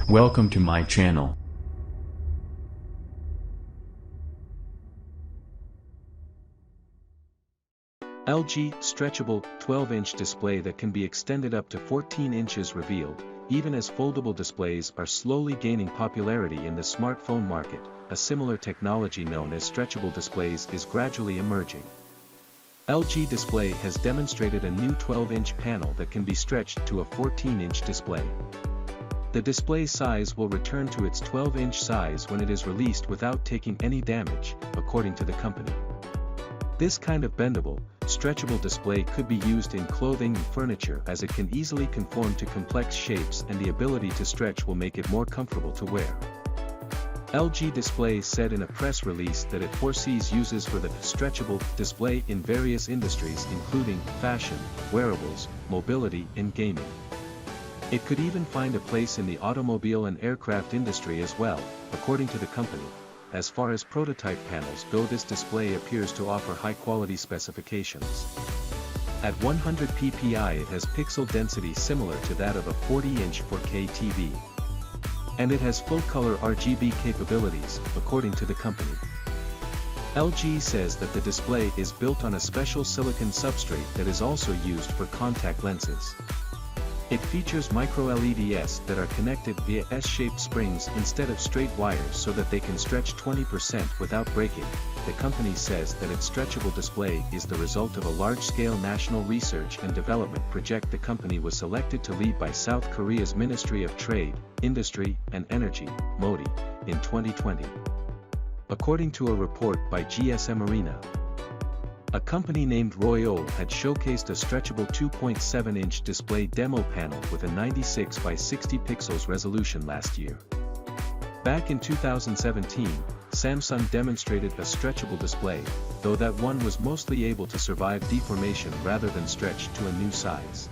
Welcome to my channel. LG Stretchable 12-inch display that can be extended up to 14 inches revealed, even as foldable displays are slowly gaining popularity in the smartphone market. A similar technology known as stretchable displays is gradually emerging. LG Display has demonstrated a new 12-inch panel that can be stretched to a 14-inch display. The display size will return to its 12-inch size when it is released without taking any damage, according to the company. This kind of bendable, stretchable display could be used in clothing and furniture as it can easily conform to complex shapes, and the ability to stretch will make it more comfortable to wear. LG Display said in a press release that it foresees uses for the stretchable display in various industries including fashion, wearables, mobility, and gaming. It could even find a place in the automobile and aircraft industry as well, according to the company. As far as prototype panels go, this display appears to offer high-quality specifications. At 100 ppi it has pixel density similar to that of a 40-inch 4K TV. And it has full-color RGB capabilities, according to the company. LG says that the display is built on a special silicon substrate that is also used for contact lenses. It features micro-LEDs that are connected via S-shaped springs instead of straight wires so that they can stretch 20% without breaking. The company says that its stretchable display is the result of a large-scale national research and development project the company was selected to lead by South Korea's Ministry of Trade, Industry, and Energy, MODI, in 2020. According to a report by GSM Arena, a company named Royole had showcased a stretchable 2.7-inch display demo panel with a 96 by 60 pixels resolution last year. Back in 2017, Samsung demonstrated a stretchable display, though that one was mostly able to survive deformation rather than stretch to a new size.